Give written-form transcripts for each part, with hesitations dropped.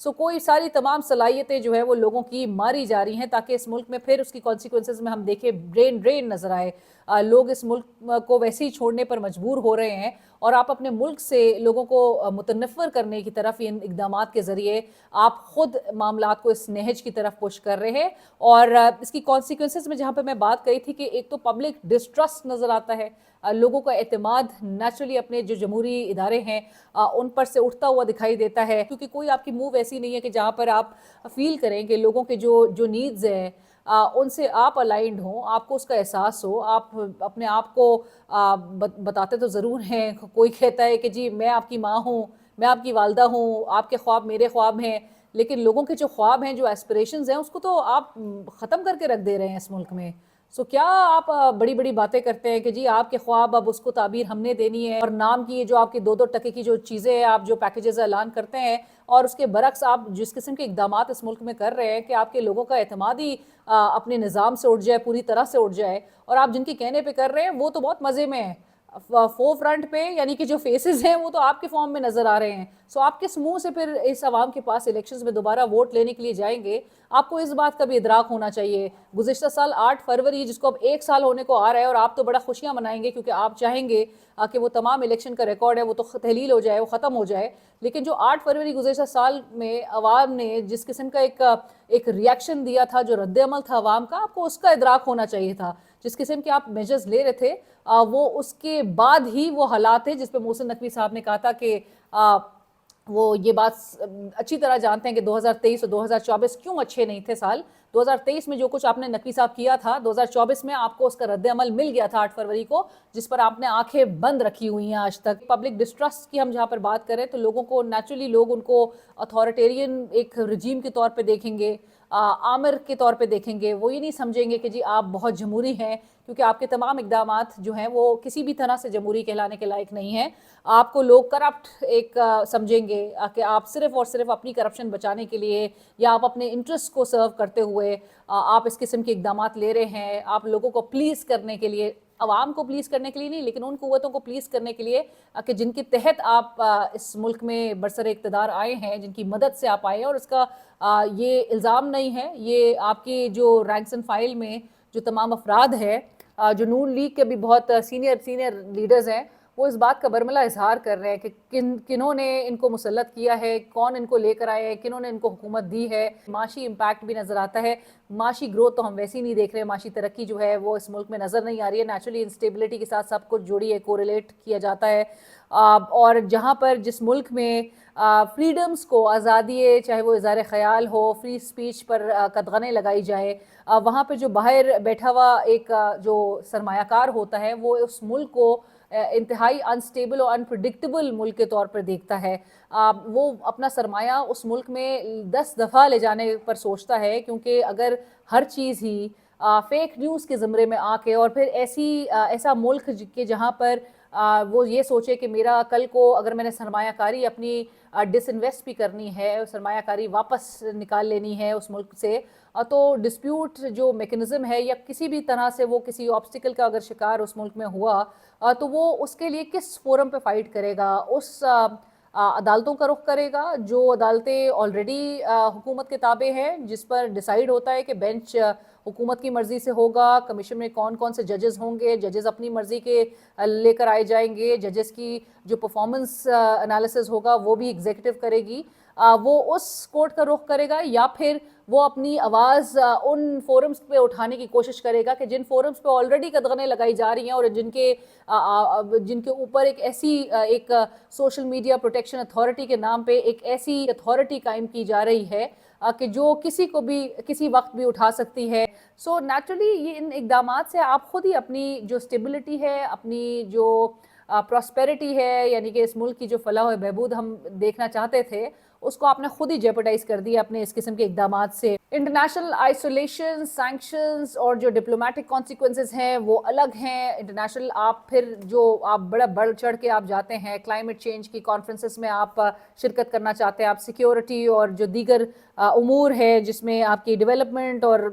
سو کوئی ساری تمام صلاحیتیں جو ہے وہ لوگوں کی ماری جا رہی ہیں تاکہ اس ملک میں پھر اس کی کانسیکوینسز میں ہم دیکھیں برین ڈرین نظر آئے. لوگ اس ملک کو ویسے ہی چھوڑنے پر مجبور ہو رہے ہیں اور آپ اپنے ملک سے لوگوں کو متنفر کرنے کی طرف ان اقدامات کے ذریعے آپ خود معاملات کو اس نہج کی طرف پش کر رہے ہیں. اور اس کی کانسیکوینسز میں جہاں پہ میں بات کہی تھی کہ ایک تو پبلک ڈسٹرسٹ نظر آتا ہے, لوگوں کا اعتماد نیچرلی اپنے جو جمہوری ادارے ہیں ان پر سے اٹھتا ہوا دکھائی دیتا ہے, کیونکہ کوئی آپ کی موو ایسی نہیں ہے کہ جہاں پر آپ فیل کریں کہ لوگوں کے جو نیڈز ہیں ان سے آپ الائنڈ ہوں, آپ کو اس کا احساس ہو. آپ اپنے آپ کو بتاتے تو ضرور ہیں, کوئی کہتا ہے کہ جی میں آپ کی ماں ہوں, میں آپ کی والدہ ہوں, آپ کے خواب میرے خواب ہیں, لیکن لوگوں کے جو خواب ہیں, جو ایسپریشنز ہیں, اس کو تو آپ ختم کر کے رکھ دے رہے ہیں اس ملک میں. سو کیا آپ بڑی بڑی باتیں کرتے ہیں کہ جی آپ کے خواب اب اس کو تعبیر ہم نے دینی ہے, اور نام کی جو آپ کے 2-2 ٹکے کی جو چیزیں ہیں, آپ جو پیکیجز اعلان کرتے ہیں, اور اس کے برعکس آپ جس قسم کے اقدامات اس ملک میں کر رہے ہیں کہ آپ کے لوگوں کا اعتماد ہی اپنے نظام سے اٹھ جائے, پوری طرح سے اٹھ جائے, اور آپ جن کی کہنے پہ کر رہے ہیں وہ تو بہت مزے میں ہیں فور فرنٹ پہ, یعنی کہ جو فیسز ہیں وہ تو آپ کے فارم میں نظر آ رہے ہیں. سو آپ کس منہ سے پھر اس عوام کے پاس الیکشنز میں دوبارہ ووٹ لینے کے لیے جائیں گے؟ آپ کو اس بات کا بھی ادراک ہونا چاہیے. گزشتہ سال 8 فروری جس کو اب 1 سال ہونے کو آ رہا ہے, اور آپ تو بڑا خوشیاں منائیں گے کیونکہ آپ چاہیں گے کہ وہ تمام الیکشن کا ریکارڈ ہے وہ تو تحلیل ہو جائے, وہ ختم ہو جائے. لیکن جو 8 فروری گزشتہ سال میں عوام نے جس قسم کا ایک ریاکشن دیا تھا, جو رد عمل تھا عوام کا, آپ کو اس کا ادراک ہونا چاہیے تھا. جس قسم کے آپ میجرز لے رہے تھے وہ اس کے بعد ہی وہ حالات ہیں جس پہ محسن نقوی صاحب نے کہا تھا کہ وہ یہ بات اچھی طرح جانتے ہیں کہ 2023 اور 2024 کیوں اچھے نہیں تھے سال. 2023 میں جو کچھ آپ نے نقوی صاحب کیا تھا, 2024 میں آپ کو اس کا رد عمل مل گیا تھا 8 فروری کو, جس پر آپ نے آنکھیں بند رکھی ہوئی ہیں آج تک. پبلک ڈسٹرسٹ کی ہم جہاں پر بات کریں تو لوگوں کو نیچرلی لوگ ان کو اتھارٹیرین ایک رجیم کے طور پہ دیکھیں گے, آمر کے طور پہ دیکھیں گے. وہ یہ نہیں سمجھیں گے کہ جی آپ بہت جمہوری ہیں, کیونکہ آپ کے تمام اقدامات جو ہیں وہ کسی بھی طرح سے جمہوری کہلانے کے لائق نہیں ہیں. آپ کو لوگ کرپٹ ایک سمجھیں گے کہ آپ صرف اور صرف اپنی کرپشن بچانے کے لیے یا آپ اپنے انٹرسٹ کو سرو کرتے ہوئے آپ اس قسم کے اقدامات لے رہے ہیں. آپ لوگوں کو پلیز کرنے کے لیے, عوام کو پلیز کرنے کے لیے نہیں, لیکن ان قوتوں کو پلیز کرنے کے لیے کہ جن کے تحت آپ اس ملک میں برسر اقتدار آئے ہیں, جن کی مدد سے آپ آئے ہیں. اور اس کا یہ الزام نہیں ہے, یہ آپ کی جو رینکس اینڈ فائل میں جو تمام افراد ہیں, جو نون لیگ کے بھی بہت سینئر لیڈرز ہیں, وہ اس بات کا برملا اظہار کر رہے ہیں کہ کنہوں نے ان کو مسلط کیا ہے, کون ان کو لے کر آئے, کنہوں نے ان کو حکومت دی ہے. معاشی امپیکٹ بھی نظر آتا ہے, معاشی گروتھ تو ہم ویسے ہی نہیں دیکھ رہے, معاشی ترقی جو ہے وہ اس ملک میں نظر نہیں آ رہی ہے. نیچرلی انسٹیبلٹی کے ساتھ سب کچھ جوڑی ہے, کوریلیٹ کیا جاتا ہے. اور جہاں پر جس ملک میں فریڈمز کو, آزادی چاہے وہ اظہار خیال ہو, فری سپیچ پر قدغنیں لگائی جائے, وہاں پہ جو باہر بیٹھا ہوا ایک جو سرمایہ کار ہوتا ہے وہ اس ملک کو انتہائی انسٹیبل اور انپریڈکٹیبل ملک کے طور پر دیکھتا ہے. وہ اپنا سرمایہ اس ملک میں 10 دفعہ لے جانے پر سوچتا ہے, کیونکہ اگر ہر چیز ہی فیک نیوز کے زمرے میں آ کے, اور پھر ایسا ملک کہ جہاں پر وہ یہ سوچے کہ میرا کل کو اگر میں نے سرمایہ کاری اپنی ڈس انویسٹ بھی کرنی ہے, سرمایہ کاری واپس نکال لینی ہے اس ملک سے, تو ڈسپیوٹ جو میکنزم ہے یا کسی بھی طرح سے وہ کسی آبسٹیکل کا اگر شکار اس ملک میں ہوا تو وہ اس کے لیے کس فورم پہ فائٹ کرے گا؟ اس عدالتوں کا رخ کرے گا جو عدالتیں آلریڈی حکومت کے تابع ہیں, جس پر ڈیسائیڈ ہوتا ہے کہ بینچ حکومت کی مرضی سے ہوگا, کمیشن میں کون کون سے ججز ہوں گے, ججز اپنی مرضی کے لے کر آئے جائیں گے, ججز کی جو پرفارمنس انالیسز ہوگا وہ بھی ایگزیکٹو کرے گی, وہ اس کورٹ کا رخ کرے گا, یا پھر وہ اپنی آواز ان فورمز پہ اٹھانے کی کوشش کرے گا کہ جن فورمز پہ آلریڈی قدغنیں لگائی جا رہی ہیں اور جن کے اوپر ایک سوشل میڈیا پروٹیکشن اتھارٹی کے نام پہ ایک ایسی اتھارٹی قائم کی جا رہی ہے کہ جو کسی کو بھی کسی وقت بھی اٹھا سکتی ہے. سو نیچرلی یہ ان اقدامات سے آپ خود ہی اپنی جو اسٹیبلٹی ہے, اپنی جو پراسپیرٹی ہے, یعنی کہ اس ملک کی جو فلاح و بہبود ہم دیکھنا چاہتے تھے, اس کو آپ نے خود ہی جیپرڈائز کر دیا اپنے اس قسم کے اقدامات سے. انٹرنیشنل آئسولیشن, سینکشنز اور جو ڈپلومیٹک کانسیکوینسز ہیں وہ الگ ہیں. انٹرنیشنل آپ پھر جو آپ بڑا بڑھ چڑھ کے آپ جاتے ہیں, کلائمیٹ چینج کی کانفرنسز میں آپ شرکت کرنا چاہتے ہیں, آپ سیکیورٹی اور جو دیگر امور ہے جس میں آپ کی ڈیولپمنٹ اور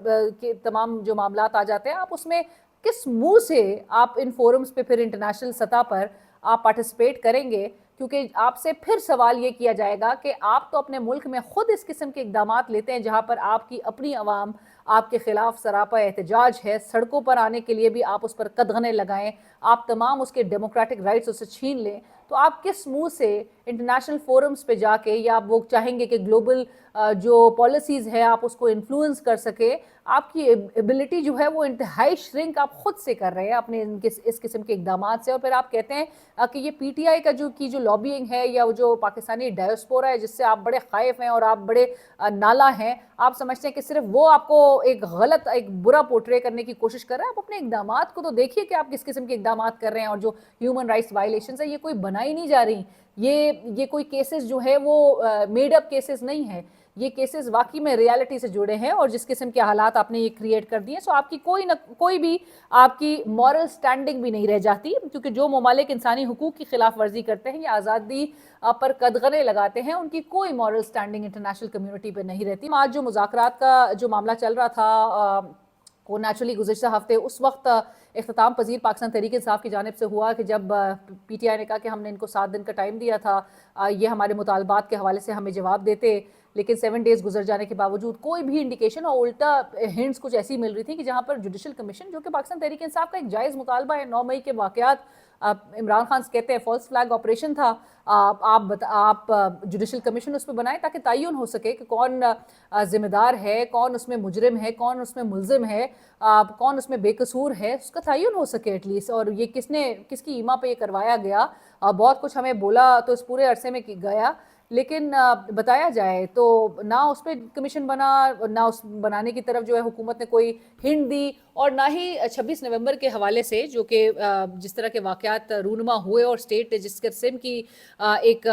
تمام جو معاملات آ جاتے ہیں, آپ اس میں کس منہ سے آپ ان فورمز پہ پھر انٹرنیشنل سطح پر آپ پارٹیسپیٹ کریں گے؟ کیونکہ آپ سے پھر سوال یہ کیا جائے گا کہ آپ تو اپنے ملک میں خود اس قسم کے اقدامات لیتے ہیں جہاں پر آپ کی اپنی عوام آپ کے خلاف سراپا احتجاج ہے، سڑکوں پر آنے کے لیے بھی آپ اس پر قدغنیں لگائیں، آپ تمام اس کے ڈیموکریٹک رائٹس اسے چھین لیں، تو آپ کس منہ سے انٹرنیشنل فورمز پہ جا کے، یا آپ وہ چاہیں گے کہ گلوبل جو پالیسیز ہے آپ اس کو انفلوئنس کر سکے؟ آپ کی ایبلٹی جو ہے وہ انتہائی شرنک آپ خود سے کر رہے ہیں اپنے اس قسم کے اقدامات سے، اور پھر آپ کہتے ہیں کہ یہ پی ٹی آئی کا جو لابینگ ہے، یا جو پاکستانی ڈائسپورا ہے جس سے آپ بڑے خائف ہیں اور آپ بڑے نالا ہیں، آپ سمجھتے ہیں کہ صرف وہ آپ کو ایک غلط ایک برا پورٹرے کرنے کی کوشش کر رہے ہیں؟ آپ اپنے اقدامات کو تو دیکھیے کہ آپ کس قسم کے اقدامات کر رہے ہیں، اور جو ہیومن رائٹس وائلیشنز ہیں یہ کوئی بنائی نہیں جا رہی، یہ کوئی کیسز جو ہے وہ میڈ اپ کیسز نہیں ہیں، یہ کیسز واقعی میں ریالٹی سے جڑے ہیں، اور جس قسم کے حالات آپ نے یہ کریٹ کر دیے، سو آپ کی کوئی بھی آپ کی مورل سٹینڈنگ بھی نہیں رہ جاتی، کیونکہ جو ممالک انسانی حقوق کی خلاف ورزی کرتے ہیں یا آزادی پر قدغنے لگاتے ہیں، ان کی کوئی مورل سٹینڈنگ انٹرنیشنل کمیونٹی پہ نہیں رہتی۔ آج جو مذاکرات کا جو معاملہ چل رہا تھا وہ نیچرلی گزشتہ ہفتے اس وقت اختتام پذیر پاکستان تحریک انصاف کی جانب سے ہوا کہ جب پی ٹی آئی نے کہا کہ ہم نے ان کو 7 دن کا ٹائم دیا تھا، یہ ہمارے مطالبات کے حوالے سے ہمیں جواب دیتے، لیکن 7 ڈیز گزر جانے کے باوجود کوئی بھی انڈیکیشن، اور الٹا ہنٹس کچھ ایسی مل رہی تھی کہ جہاں پر جوڈیشل کمیشن، جو کہ پاکستان تحریک انصاف کا ایک جائز مطالبہ ہے، 9 مئی کے واقعات عمران خان سے کہتے ہیں فالس فلیگ آپریشن تھا، آپ جوڈیشل کمیشن اس پہ بنائیں تاکہ تعین ہو سکے کہ کون ذمہ دار ہے، کون اس میں مجرم ہے، کون اس میں ملزم ہے، کون اس میں بے قصور ہے، اس کا تعین ہو سکے ایٹ لیسٹ، اور یہ کس کی ایما پہ یہ کروایا گیا۔ بہت کچھ ہمیں بولا تو اس پورے عرصے میں گیا، لیکن بتایا جائے تو نہ اس پہ کمیشن بنا، نہ اس بنانے کی طرف جو ہے حکومت نے کوئی ہنٹ دی، اور نہ ہی 26 نومبر کے حوالے سے جو کہ جس طرح کے واقعات رونما ہوئے اور اسٹیٹ جس قسم کی ایک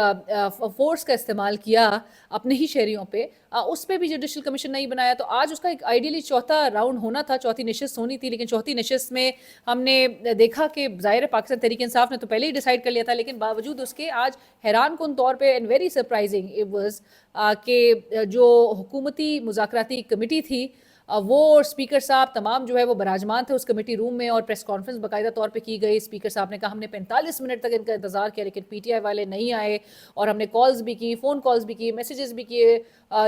فورس کا استعمال کیا اپنے ہی شہریوں پہ، اس پہ بھی جوڈیشل کمیشن نہیں بنایا۔ تو آج اس کا ایک آئیڈیلی چوتھا راؤنڈ ہونا تھا، چوتھی نشست ہونی تھی، لیکن چوتھی نشست میں ہم نے دیکھا کہ ظاہر پاکستان تحریک انصاف نے تو پہلے ہی ڈیسائیڈ کر لیا تھا، لیکن باوجود اس کے آج حیران کن طور پہ and very surprising it was کہ جو حکومتی مذاکراتی کمیٹی تھی وہ اسپیکر صاحب تمام جو ہے وہ براجمان تھے اس کمیٹی روم میں، اور پریس کانفرنس باقاعدہ طور پہ کی گئی۔ اسپیکر صاحب نے کہا ہم نے 45 منٹ تک ان کا انتظار کیا لیکن پی ٹی آئی والے نہیں آئے، اور ہم نے کالز بھی کی، فون کالز بھی کی، میسیجز بھی کیے،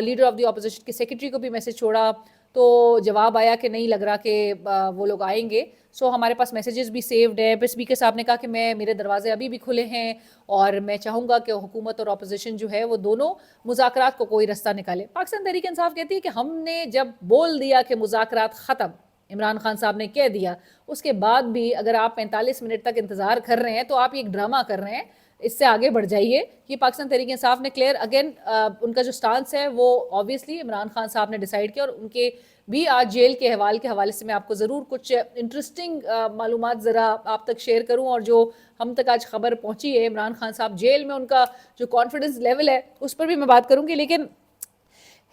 لیڈر آف دی اپوزیشن کے سیکرٹری کو بھی میسیج چھوڑا، تو جواب آیا کہ نہیں لگ رہا کہ وہ لوگ آئیں گے۔ سو ہمارے پاس میسیجز بھی سیوڈ ہیں۔ پھر اسپیکر صاحب نے کہا کہ میرے دروازے ابھی بھی کھلے ہیں، اور میں چاہوں گا کہ حکومت اور اپوزیشن جو ہے وہ دونوں مذاکرات کو کوئی رستہ نکالے۔ پاکستان تحریک انصاف کہتی ہے کہ ہم نے جب بول دیا کہ مذاکرات ختم، عمران خان صاحب نے کہہ دیا، اس کے بعد بھی اگر آپ 45 منٹ تک انتظار کر رہے ہیں تو آپ یہ ایک ڈرامہ کر رہے ہیں، اس سے آگے بڑھ جائیے۔ یہ پاکستان تحریک انصاف نے کلیئر اگین ان کا جو سٹانس ہے وہ آبویسلی عمران خان صاحب نے ڈیسائیڈ کیا، اور ان کے بھی آج جیل کے حوالے سے میں آپ کو ضرور کچھ انٹرسٹنگ معلومات ذرا آپ تک شیئر کروں، اور جو ہم تک آج خبر پہنچی ہے عمران خان صاحب جیل میں ان کا جو کانفیڈنس لیول ہے اس پر بھی میں بات کروں گی۔ لیکن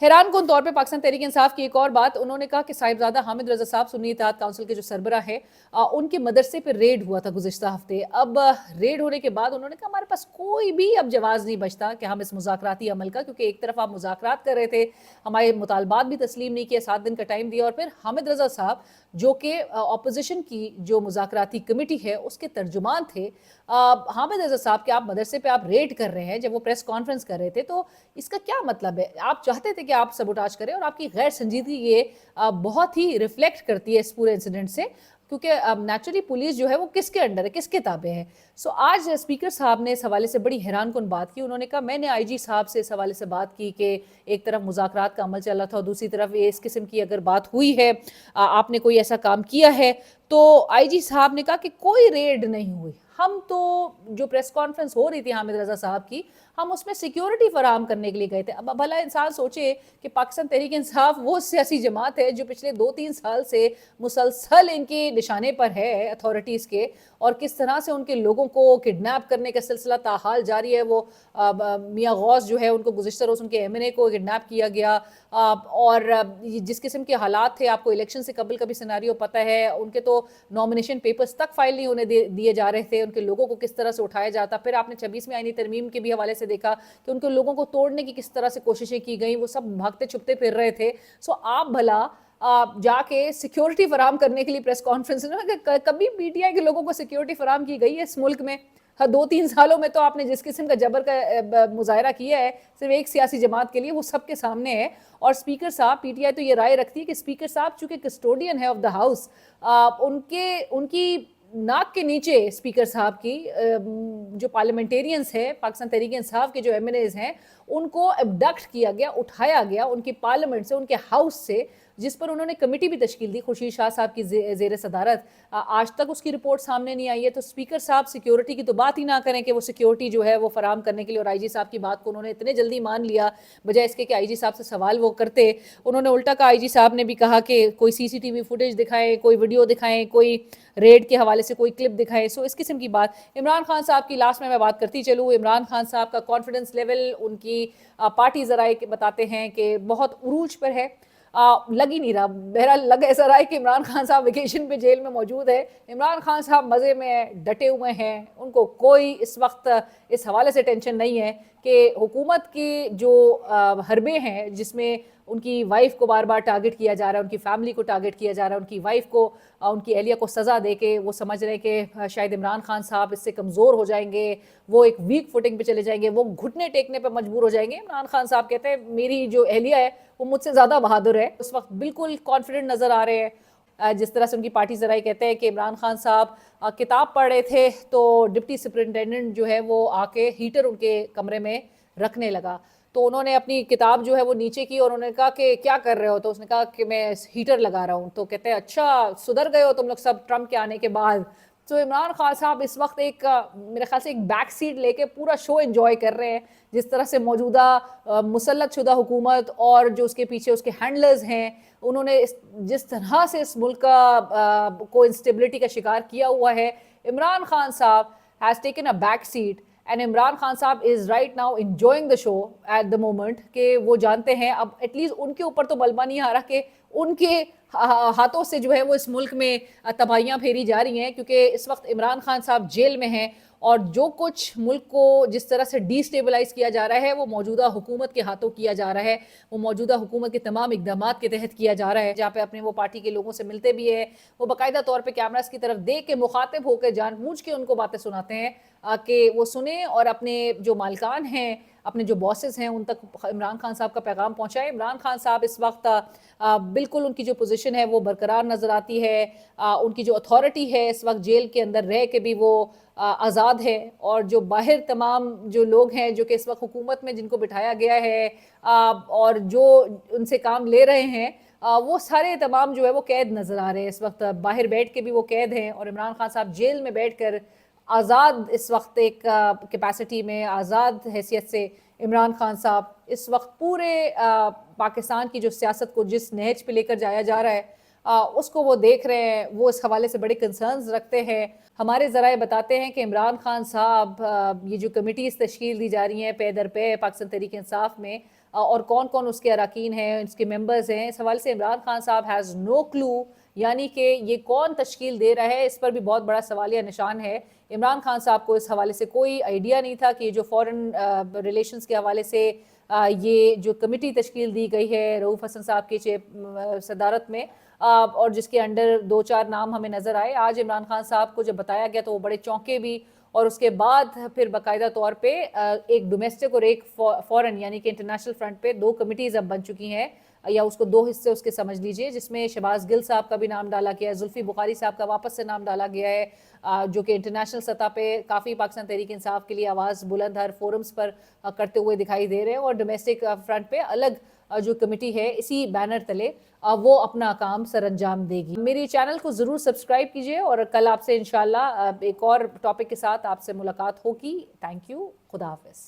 حیران کن طور پہ پاکستان تحریک انصاف کی ایک اور بات، انہوں نے کہا کہ صاحبزادہ حامد رضا صاحب سنی اتحاد کونسل کے جو سربراہ ہیں ان کے مدرسے پہ ریڈ ہوا تھا گزشتہ ہفتے۔ اب ریڈ ہونے کے بعد انہوں نے کہا ہمارے پاس کوئی بھی اب جواز نہیں بچتا کہ ہم اس مذاکراتی عمل کا، کیونکہ ایک طرف آپ مذاکرات کر رہے تھے، ہمارے مطالبات بھی تسلیم نہیں کیے، 7 دن کا ٹائم دیا، اور پھر حامد رضا صاحب جو کہ اپوزیشن کی جو مذاکراتی کمیٹی ہے اس کے ترجمان تھے، حامد رضا صاحب کے آپ مدرسے پہ آپ ریڈ کر رہے ہیں جب وہ پریس کانفرنس کر رہے تھے، تو اس کا کیا مطلب ہے؟ آپ چاہتے تھے کہ آپ سبوٹاج کریں، اور آپ کی غیر سنجیدگی یہ بہت ہی ریفلیکٹ کرتی ہے اس پورے انسیڈنٹ سے، کیونکہ نیچرلی پولیس جو ہے وہ کس کے انڈر ہے، کس کے تابع ہے۔ سو آج اسپیکر صاحب نے اس حوالے سے بڑی حیران کن بات کی۔ انہوں نے کہا میں نے آئی جی صاحب سے اس حوالے سے بات کی کہ ایک طرف مذاکرات کا عمل چل رہا تھا اور دوسری طرف اس قسم کی اگر بات ہوئی ہے، آپ نے کوئی ایسا کام کیا ہے، تو آئی جی صاحب نے کہا کہ کوئی ریڈ نہیں ہوئی، ہم تو جو پریس کانفرنس ہو رہی تھی حامد رضا صاحب کی، ہم اس میں سیکیورٹی فراہم کرنے کے لیے گئے تھے۔ اب بھلا انسان سوچے کہ پاکستان تحریک انصاف وہ سیاسی جماعت ہے جو پچھلے 2-3 سال سے مسلسل ان کے نشانے پر ہے اتھارٹیز کے، اور کس طرح سے ان کے لوگوں کو کڈنیپ کرنے کا سلسلہ تاحال جاری ہے۔ وہ میاں غوث جو ہے ان کو گزشتہ روز ان کے ایم این اے کو کڈنیپ کیا گیا، اور جس قسم کے حالات تھے آپ کو الیکشن سے قبل کا بھی سیناریو پتہ ہے، ان کے تو نامینیشن پیپرز تک فائل نہیں ہونے دیے جا رہے تھے، ان کے لوگوں کو کس طرح سے اٹھایا جاتا۔ پھر آپ نے 26ویں آئینی ترمیم کے بھی حوالے سے دیکھا کہ ان کے لوگوں کو توڑنے کی کس طرح سے کوششیں کی گئیں، وہ سب بھاگتے چھپتے پھر رہے تھے۔ سو آپ بھلا جا کے سیکیورٹی فراہم کرنے کے لیے پریس کانفرنس میں، کبھی پی ٹی آئی کے لوگوں کو سیکیورٹی فراہم کی گئی ہے اس ملک میں؟ 2-3 سالوں میں تو آپ نے جس قسم کا جبر کا مظاہرہ کیا ہے صرف ایک سیاسی جماعت کے لیے، وہ سب کے سامنے ہے. اور اسپیکر صاحب، پی ٹی آئی تو یہ رائے رکھتی ہے کہ اسپیکر صاحب چونکہ کسٹوڈین ہے آف دا ہاؤس، ان کی ناک کے نیچے اسپیکر صاحب کی جو پارلیمنٹیرینز ہیں، پاکستان تحریک انصاف کے جو ایم این ایز ہیں، ان کو ابڈکٹ کیا گیا، اٹھایا گیا ان کی پارلیمنٹ سے، ان کے ہاؤس سے، جس پر انہوں نے کمیٹی بھی تشکیل دی خورشید شاہ صاحب کی زیر صدارت. آج تک اس کی رپورٹ سامنے نہیں آئی ہے. تو اسپیکر صاحب سیکیورٹی کی تو بات ہی نہ کریں کہ وہ سیکیورٹی جو ہے وہ فراہم کرنے کے لیے، اور آئی جی صاحب کی بات کو انہوں نے اتنے جلدی مان لیا بجائے اس کے کہ آئی جی صاحب سے سوال وہ کرتے. انہوں نے الٹا کہا، آئی جی صاحب نے بھی کہا کہ کوئی سی سی ٹی وی فوٹیج دکھائیں، کوئی ویڈیو دکھائیں، کوئی ریڈ کے حوالے سے کوئی کلپ دکھائیں. سو اس قسم کی بات. عمران خان صاحب کی لاسٹ میں بات کرتی چلوں. عمران خان صاحب کا کانفیڈنس لیول ان کی پارٹی ذرائع بتاتے ہیں کہ بہت عروج پر ہے. لگ ہی نہیں رہا، بہرحال لگ ایسا رہا ہے کہ عمران خان صاحب ویکیشن پہ جیل میں موجود ہے. عمران خان صاحب مزے میں ڈٹے ہوئے ہیں، ان کو کوئی اس وقت اس حوالے سے ٹینشن نہیں ہے کہ حکومت کی جو حربے ہیں، جس میں ان کی وائف کو بار بار ٹارگٹ کیا جا رہا ہے، ان کی فیملی کو ٹارگٹ کیا جا رہا ہے، ان کی وائف کو، ان کی اہلیہ کو سزا دے کے وہ سمجھ رہے ہیں کہ شاید عمران خان صاحب اس سے کمزور ہو جائیں گے، وہ ایک ویک فوٹنگ پہ چلے جائیں گے، وہ گھٹنے ٹیکنے پہ مجبور ہو جائیں گے. عمران خان صاحب کہتے ہیں میری جو اہلیہ ہے وہ مجھ سے زیادہ بہادر ہے. اس وقت بالکل کانفیڈنٹ نظر آ رہے ہیں. جس طرح سے ان کی پارٹی ذرائع کہتے ہیں کہ عمران خان صاحب کتاب پڑھ رہے تھے تو ڈپٹی سپرنٹینڈنٹ جو ہے وہ آ کے ہیٹر ان کے کمرے میں رکھنے لگا. تو انہوں نے اپنی کتاب جو ہے وہ نیچے کی اور انہوں نے کہا کہ کیا کر رہے ہو؟ تو اس نے کہا کہ میں ہیٹر لگا رہا ہوں. تو کہتے ہیں اچھا سدھر گئے ہو تم لوگ سب ٹرمپ کے آنے کے بعد. تو عمران خان صاحب اس وقت ایک میرے خیال سے ایک بیک سیٹ لے کے پورا شو انجوائے کر رہے ہیں. جس طرح سے موجودہ مسلط شدہ حکومت اور جو اس کے پیچھے اس کے ہینڈلرز ہیں، انہوں نے جس طرح سے اس ملک کو انسٹیبلٹی کا شکار کیا ہوا ہے. عمران خان صاحب has taken a back seat and Imran Khan صاحب is right now enjoying the show at the moment کہ وہ جانتے ہیں اب ایٹ لیسٹ ان کے اوپر تو ملبہ نہیں آ رہا کہ ان کے ہاتھوں سے جو ہے وہ اس ملک میں تباہیاں پھیری جا رہی ہیں. کیونکہ اس وقت عمران خان صاحب جیل میں ہیں اور جو کچھ ملک کو جس طرح سے ڈی سٹیبلائز کیا جا رہا ہے وہ موجودہ حکومت کے ہاتھوں کیا جا رہا ہے، وہ موجودہ حکومت کے تمام اقدامات کے تحت کیا جا رہا ہے. جہاں پہ اپنے وہ پارٹی کے لوگوں سے ملتے بھی ہیں، وہ باقاعدہ طور پہ کیمراز کی طرف دیکھ کے مخاطب ہو کے جان بوجھ کے ان کو باتیں سناتے ہیں کہ وہ سنیں اور اپنے جو مالکان ہیں، اپنے جو باسز ہیں، ان تک عمران خان صاحب کا پیغام پہنچائے. عمران خان صاحب اس وقت بالکل ان کی جو پوزیشن ہے وہ برقرار نظر آتی ہے. ان کی جو اتھارٹی ہے اس وقت جیل کے اندر رہ کے بھی وہ آزاد ہے. اور جو باہر تمام جو لوگ ہیں جو کہ اس وقت حکومت میں جن کو بٹھایا گیا ہے اور جو ان سے کام لے رہے ہیں، وہ سارے تمام جو ہے وہ قید نظر آ رہے ہیں اس وقت. باہر بیٹھ کے بھی وہ قید ہیں اور عمران خان صاحب جیل میں بیٹھ کر آزاد اس وقت ایک کیپیسٹی میں، آزاد حیثیت سے عمران خان صاحب اس وقت پورے پاکستان کی جو سیاست کو جس نہج پہ لے کر جایا جا رہا ہے اس کو وہ دیکھ رہے ہیں. وہ اس حوالے سے بڑے کنسرنز رکھتے ہیں. ہمارے ذرائع بتاتے ہیں کہ عمران خان صاحب یہ جو کمیٹیز تشکیل دی جا رہی ہیں پے در پے پاکستان تحریک انصاف میں، اور کون کون اس کے اراکین ہیں، اس کے ممبرز ہیں، اس حوالے سے عمران خان صاحب ہیز نو کلو. یعنی کہ یہ کون تشکیل دے رہا ہے اس پر بھی بہت بڑا سوالیہ نشان ہے. عمران خان صاحب کو اس حوالے سے کوئی آئیڈیا نہیں تھا کہ یہ جو فورن ریلیشنز کے حوالے سے یہ جو کمیٹی تشکیل دی گئی ہے رؤوف حسن صاحب کی صدارت میں، اور جس کے انڈر 2-4 نام ہمیں نظر آئے. آج عمران خان صاحب کو جب بتایا گیا تو وہ بڑے چونکے بھی، اور اس کے بعد پھر باقاعدہ طور پہ ایک ڈومیسٹک اور ایک فورن یعنی کہ انٹرنیشنل فرنٹ پہ 2 کمیٹیز اب بن چکی ہیں، یا اس کو 2 حصے اس کے سمجھ لیجئے، جس میں شہباز گل صاحب کا بھی نام ڈالا گیا ہے، زلفی بخاری صاحب کا واپس سے نام ڈالا گیا ہے، جو کہ انٹرنیشنل سطح پہ کافی پاکستان تحریک انصاف کے لیے آواز بلند ہر فورمز پر کرتے ہوئے دکھائی دے رہے ہیں. اور ڈومیسٹک فرنٹ پہ الگ جو کمیٹی ہے اسی بینر تلے وہ اپنا کام سر انجام دے گی. میری چینل کو ضرور سبسکرائب کیجئے اور کل آپ سے انشاءاللہ ایک اور ٹاپک کے ساتھ آپ سے ملاقات ہوگی. Thank you. خدا حافظ.